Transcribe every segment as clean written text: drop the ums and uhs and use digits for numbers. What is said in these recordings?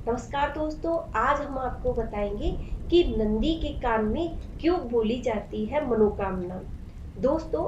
नमस्कार दोस्तों, आज हम आपको बताएंगे कि नंदी के कान में क्यों बोली जाती है मनोकामना। दोस्तों,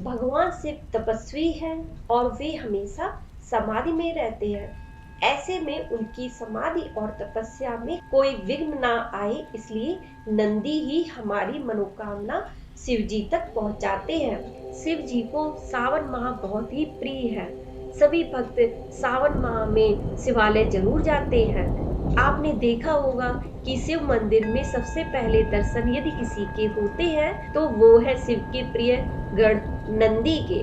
भगवान शिव तपस्वी हैं और वे हमेशा समाधि में रहते हैं। ऐसे में उनकी समाधि और तपस्या में कोई विघ्न ना आए, इसलिए नंदी ही हमारी मनोकामना शिव जी तक पहुंचाते हैं। शिव जी को सावन माह बहुत ही प्रिय है। सभी भक्त सावन माह में शिवालय जरूर जाते हैं। आपने देखा होगा कि शिव मंदिर में सबसे पहले दर्शन यदि किसी के होते हैं तो वो है शिव के प्रिय गण नंदी के।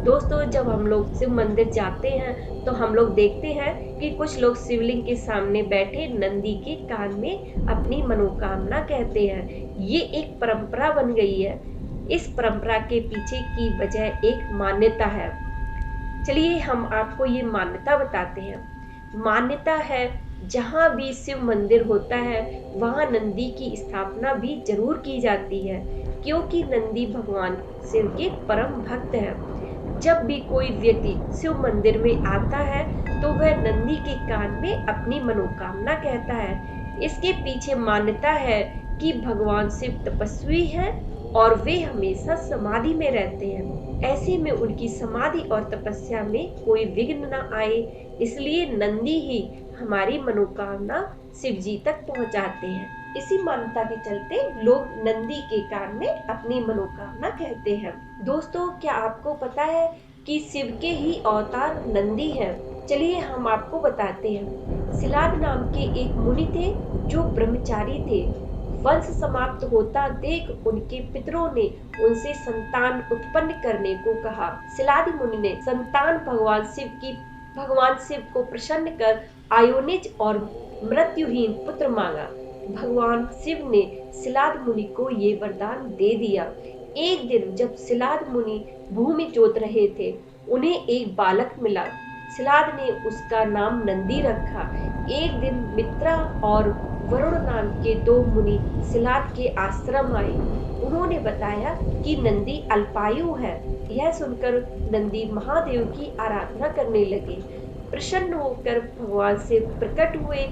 दोस्तों, जब हम लोग शिव मंदिर जाते हैं तो हम लोग देखते हैं कि कुछ लोग शिवलिंग के सामने बैठे नंदी के कान में अपनी मनोकामना कहते हैं। ये एक परंपरा बन गई है। इस परंपरा के पीछे की वजह एक मान्यता है। चलिए हम आपको ये मान्यता बताते हैं। मान्यता है, जहाँ भी शिव मंदिर होता है वहाँ नंदी की स्थापना भी जरूर की जाती है, क्योंकि नंदी भगवान शिव के परम भक्त हैं। जब भी कोई व्यक्ति शिव मंदिर में आता है तो वह नंदी के कान में अपनी मनोकामना कहता है। इसके पीछे मान्यता है कि भगवान शिव तपस्वी हैं और वे हमेशा समाधि में रहते हैं। ऐसे में उनकी समाधि और तपस्या में कोई विघ्न न आए, इसलिए नंदी ही हमारी मनोकामना शिव जी तक पहुंचाते हैं। इसी मान्यता के चलते लोग नंदी के कान में अपनी मनोकामना कहते हैं। दोस्तों, क्या आपको पता है कि शिव के ही अवतार नंदी हैं? चलिए हम आपको बताते हैं। शिलाद नाम के एक मुनि थे जो ब्रह्मचारी थे। वंश समाप्त होता देख उनके पितरों ने उनसे संतान उत्पन्न करने को कहा। शिलाद मुनि ने संतान भगवान शिव को प्रसन्न कर आयोनिज और मृत्युहीन पुत्र मांगा। भगवान शिव ने शिलाद मुनि को ये वरदान दे दिया। एक दिन जब शिलाद मुनि भूमि जोत रहे थे, उन्हें एक बालक मिला। शिलाद ने उसका नाम नंदी रखा। एक दिन मित्रा और वरुण नाम के दो मुनि शिलाद के आश्रम आए। उन्होंने बताया कि नंदी अल्पायु है। यह सुनकर नंदी महादेव की आराधना करने लगे। प्रसन्न होकर भगवान से प्रकट हुए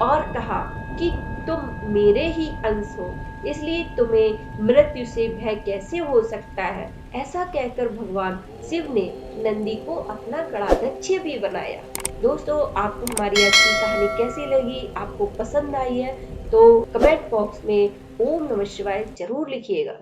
और कहा कि तुम मेरे ही अंश हो, इसलिए तुम्हें मृत्यु से भय कैसे हो सकता है। ऐसा कहकर भगवान शिव ने नंदी को अपना गणाध्यक्ष भी बनाया। दोस्तों, आपको हमारी आज की कहानी कैसी लगी, आपको पसंद आई है तो कमेंट बॉक्स में ओम नमः शिवाय जरूर लिखिएगा।